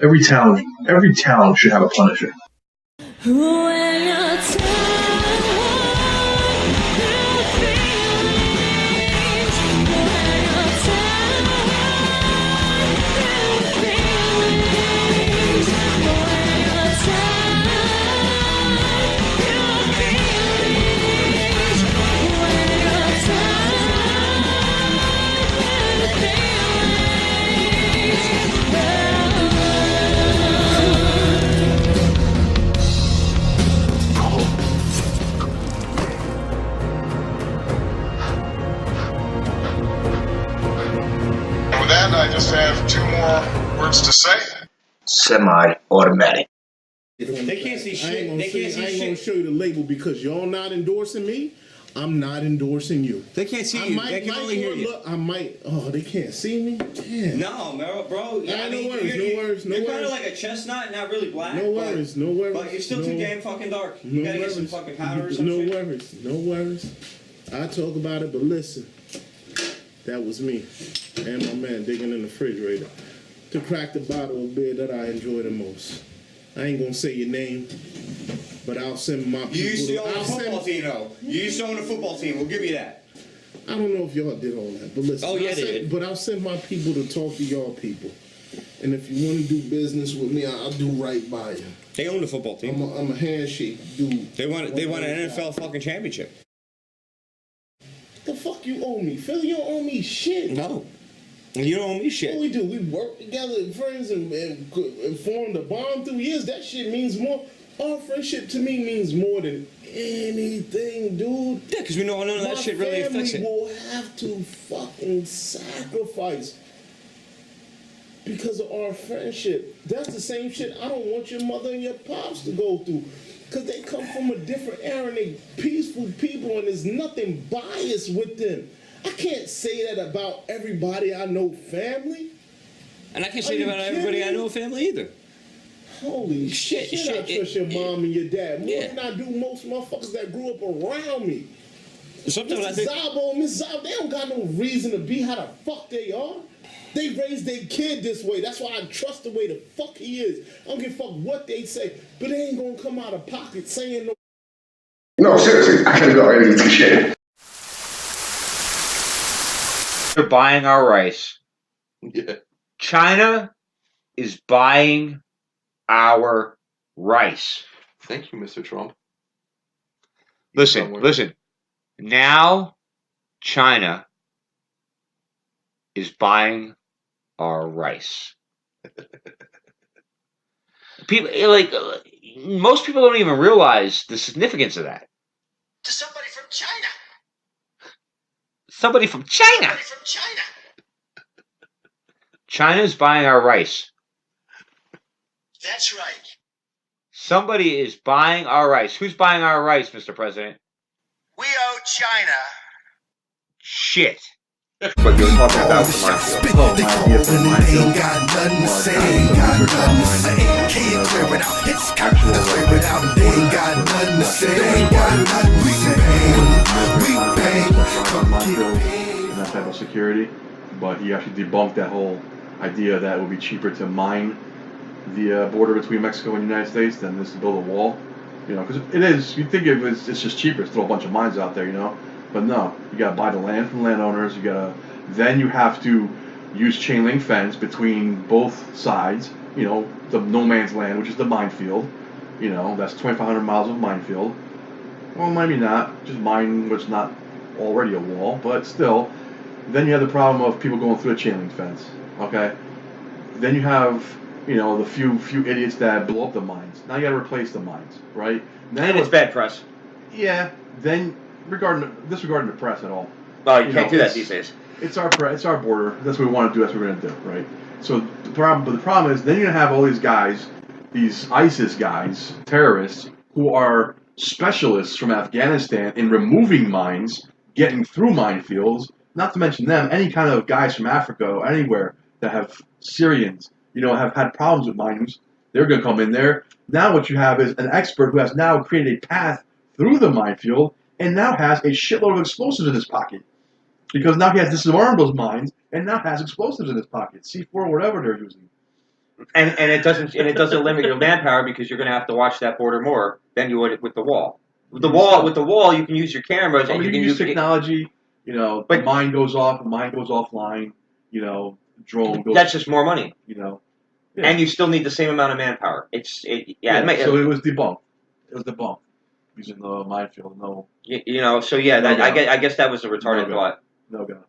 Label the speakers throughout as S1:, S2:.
S1: Every town should have a Punisher.
S2: I just have two more words to say.
S3: Semi-automatic.
S4: They can't see shit. I ain't gonna show you the label because y'all not endorsing me. I'm not endorsing you.
S5: They can't see you. They can only hear you.
S4: I might. Oh, they can't see me. Damn.
S6: No, bro.
S4: Yeah, no worries.
S6: You're kind of like a chestnut, not really black.
S4: No worries.
S6: But you're still too damn fucking dark. You gotta get some fucking powder or something.
S4: No worries. I talk about it, but listen. That was me and my man digging in the refrigerator to crack the bottle of beer that I enjoy the most. I ain't gonna say your name, but I'll send my people.
S5: You used to own a football team, though. You used to own a football team. We'll give you that.
S4: I don't know if y'all did all that, but listen.
S6: Oh, yeah, they did.
S4: But I'll send my people to talk to y'all people. And if you want to do business with me, I'll do right by you.
S5: They own the football team.
S4: I'm a handshake dude.
S5: They want an NFL fucking championship.
S4: The fuck you owe me? Phil, you don't owe me shit.
S5: No. You don't owe me shit.
S4: What we do? We work together as friends and formed a bond through years. That shit means more. Our friendship to me means more than anything, dude.
S5: Yeah, because we know none of that shit really affects it.
S4: My family will have to fucking sacrifice because of our friendship. That's the same shit I don't want your mother and your pops to go through. Because they come from a different era and they peaceful people and there's nothing biased with them. I can't say that about everybody I know family.
S5: And I can't say that about everybody I know family either.
S4: Holy shit. I trust your mom and your dad more than I do most motherfuckers that grew up around me.
S5: Sometimes I think
S4: Zabo and Miss Zabo, they don't got no reason to be how the fuck they are. They raised their kid this way. That's why I trust the way the fuck he is. I don't give a fuck what they say, but they ain't gonna come out of pocket saying no.
S1: No, seriously, I gotta go. I gotta get some shit.
S3: They're buying our rice.
S7: Yeah.
S3: China is buying our rice.
S7: Thank you, Mr. Trump.
S3: Listen. Now, China is buying our rice. People most people don't even realize the significance of that.
S8: To somebody from China.
S3: Somebody from China. China is buying our rice.
S8: That's right.
S3: Somebody is buying our rice. Who's buying our rice, Mr. President?
S8: We owe China.
S3: Shit.
S1: But you're talking about the minefield. Oh, my
S9: ain't got nothing to say, ain't got nothing to say. Can't clear it out, it's clear it out. They ain't got nothing to say, they ain't got nothing to say. We pay, come get paid.
S10: And that type of security, but he actually debunked that whole idea that it would be cheaper to mine the border between Mexico and the United States than this to build a wall. You know, because it is, you'd think it's just cheaper to throw a bunch of mines out there, you know. But no, you gotta buy the land from landowners. Then you have to use chain link fence between both sides. You know, the no man's land, which is the minefield. You know, that's 2,500 miles of minefield. Well, maybe not. Just mine what's not already a wall, but still. Then you have the problem of people going through a chain link fence. Okay. Then you have, you know, the few idiots that blow up the mines. Now you gotta replace the mines, right?
S3: And it's bad press.
S10: Yeah. Then disregarding the press at all.
S3: Well, you can't do that these days.
S10: It's our border. That's what we want to do. That's what we're gonna do, right? So the problem is, then you're gonna have all these guys, these ISIS guys, terrorists, who are specialists from Afghanistan in removing mines, getting through minefields. Not to mention them, any kind of guys from Africa or anywhere that have Syrians, you know, have had problems with mines. They're gonna come in there. Now what you have is an expert who has now created a path through the minefield and now has a shitload of explosives in his pocket. Because now he has disarmed those mines and now has explosives in his pocket, C4 or whatever they're using.
S3: And it doesn't limit your manpower because you're going to have to watch that border more than you would with the wall. With the wall, you can use your cameras and
S10: you can use technology. But mine goes off, mine goes offline. Drone goes.
S3: That's just more money.
S10: Yeah.
S3: And you still need the same amount of manpower.
S10: So it was debunked. Using the minefield. No.
S3: I guess that was a retarded thought.
S10: No go.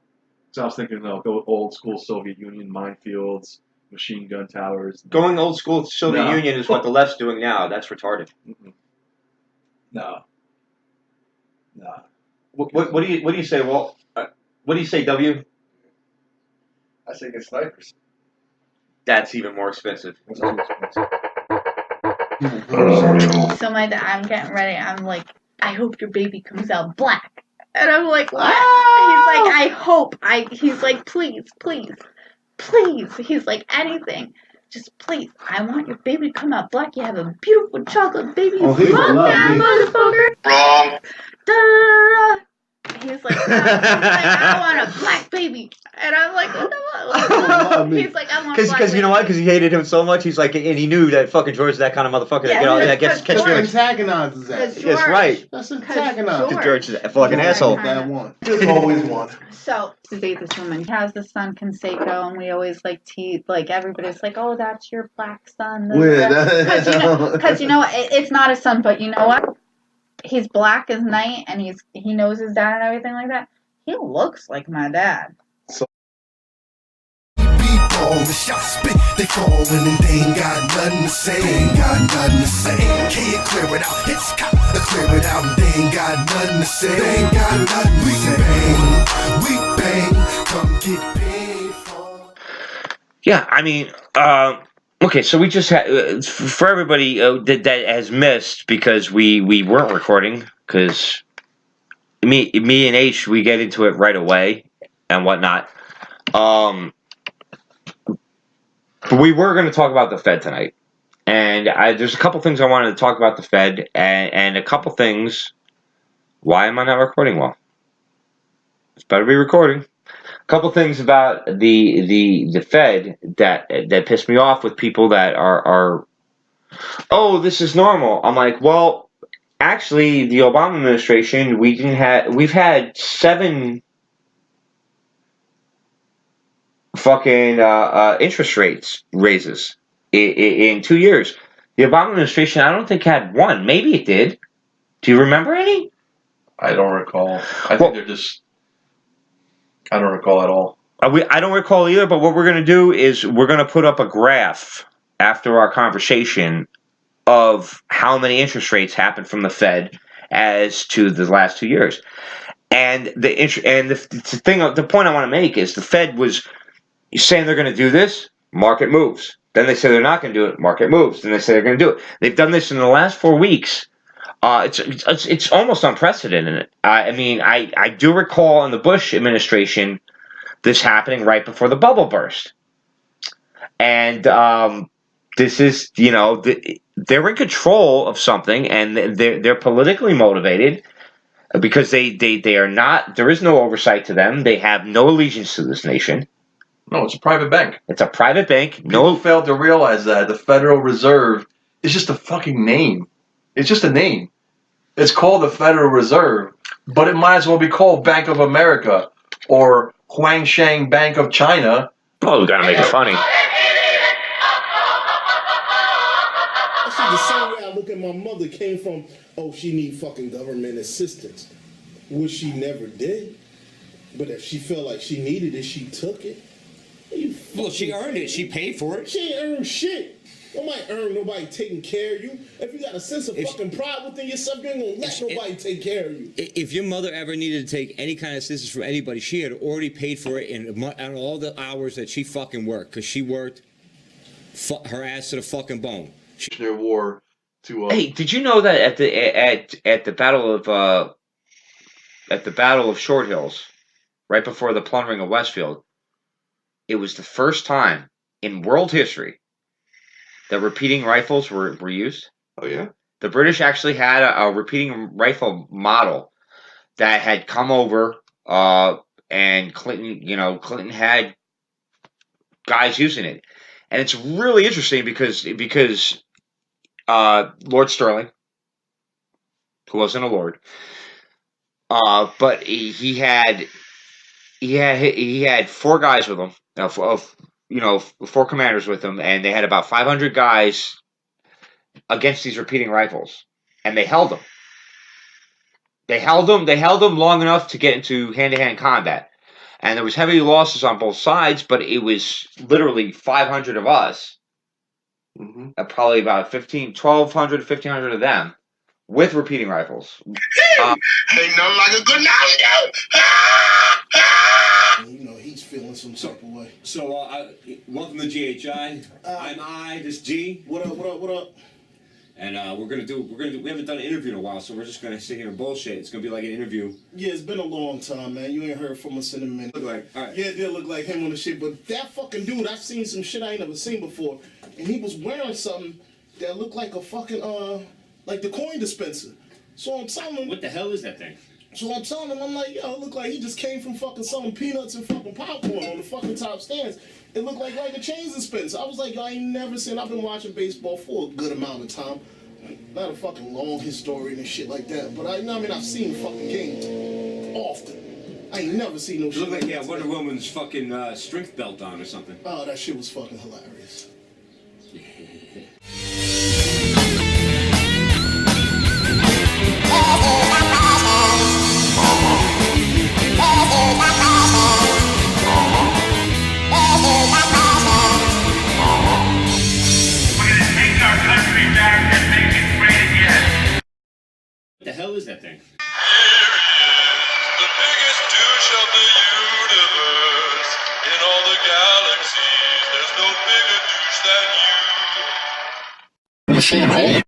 S10: So I was thinking, go old school Soviet Union minefields, machine gun towers.
S3: Going old school Soviet Union is what the left's doing now. That's retarded.
S10: Mm-mm. No.
S3: What do you say, Walt? What do you say, W?
S1: I say get snipers.
S3: That's even more expensive.
S11: So I'm getting ready. I'm like, I hope your baby comes out black. And I'm like, what? He's like, I hope. He's like, please. He's like, anything. Just please. I want your baby to come out black. You have a beautiful chocolate baby. Fuck that, motherfucker.
S2: Wrong.
S11: Da-da-da-da. He's like, I want a black baby. And I'm like, what the fuck? He's like, I want a black
S3: Because you know what? Because he hated him so much. He's like, and he knew that fucking George's that kind of motherfucker. That gets feelings.
S4: Antagonizes that.
S3: That's right.
S4: That's antagonizing.
S3: George is a fucking asshole.
S4: That one. There's always one.
S11: So to date this woman, he has the son Conseco, and we always like tease, like everybody's like, oh, that's your black son. Because you know, it's not a son, but you know what? He's black as night, and he knows his dad and everything like that. He looks like my dad.
S9: The shots spit, they falling and they ain't got nothing to say. Can't clear it out, hits cop, clear it out and they ain't got nothing to say. They ain't got nothing to say. We bang, come get paid for.
S3: Yeah, I mean, okay, so we just had, for everybody that has missed, because we weren't recording, because me and H, we get into it right away and whatnot. But we were going to talk about the Fed tonight. And there's a couple things I wanted to talk about the Fed, and a couple things. Why am I not recording well? It's better be recording. A couple things about the Fed that pissed me off with people that are oh, this is normal. I'm like, well, actually, the Obama administration, we've had 7 fucking interest rates raises in 2 years. The Obama administration, I don't think had one. Maybe it did. Do you remember any?
S10: I don't recall. I think they're just. I don't recall at all.
S3: I don't recall either. But what we're going to do is we're going to put up a graph after our conversation of how many interest rates happened from the Fed as to the last 2 years. And the point I want to make is the Fed was saying they're going to do this, market moves. Then they say they're not going to do it, market moves. Then they say they're going to do it. They've done this in the last 4 weeks. It's almost unprecedented. I mean, I do recall in the Bush administration this happening right before the bubble burst. And this is, they're in control of something, and they're politically motivated because they are not. There is no oversight to them. They have no allegiance to this nation.
S10: No, it's a private bank.
S3: It's a private bank.
S10: People fail to realize that the Federal Reserve is just a fucking name. It's just a name. It's called the Federal Reserve, but it might as well be called Bank of America or Huangshan Bank of China.
S3: Oh, we gotta make it funny.
S4: See, the same way I look at my mother came from, oh, she need fucking government assistance, which she never did. But if she felt like she needed it, she took it.
S5: Well, she earned it. She paid for it.
S4: She ain't earned shit. Nobody earned nobody taking care of you. If you got a sense of fucking pride within yourself, you ain't gonna let nobody take care of you.
S5: If your mother ever needed to take any kind of assistance from anybody, she had already paid for it in all the hours that she fucking worked, because she worked her ass to the fucking bone.
S10: Their war to.
S3: Hey, did you know that at the Battle of Short Hills, right before the plundering of Westfield, it was the first time in world history that repeating rifles were used?
S10: Oh, yeah?
S3: The British actually had a repeating rifle model that had come over, and Clinton had guys using it. And it's really interesting because Lord Sterling, who wasn't a lord, but he had 4 guys with him, four commanders with him, and they had about 500 guys against these repeating rifles, and they held them. They held them long enough to get into hand-to-hand combat, and there was heavy losses on both sides, but it was literally 500 of us, probably about 1,200, 1,500 of them, with repeating rifles.
S4: Ain't nothing like a good knockout. You know he's feeling some type of way.
S5: So, welcome to GHI. I'm this G.
S4: What up?
S5: And we haven't done an interview in a while, so we're just gonna sit here and bullshit. It's gonna be like an interview.
S4: Yeah, it's been a long time, man. You ain't heard from us in a minute.
S5: Look like, all right.
S4: Yeah, it did look like him on the shit, but that fucking dude, I've seen some shit I ain't never seen before, and he was wearing something that looked like a fucking like the coin dispenser. So I'm telling him,
S5: what the hell is that thing?
S4: So I'm telling him, I'm like, yo, it looked like he just came from fucking selling peanuts and fucking popcorn on the fucking top stands. It looked like a chains dispenser. I was like, yo, I ain't never seen. I've been watching baseball for a good amount of time. Not a fucking long historian and shit like that, but I've seen fucking games often. I ain't never seen no shit.
S5: It looked like Wonder Woman's fucking strength belt on or something.
S4: Oh, that shit was fucking hilarious.
S5: What the hell is that thing?
S2: The biggest douche of the universe. In all the galaxies, there's no bigger douche than you.
S5: Machine hole.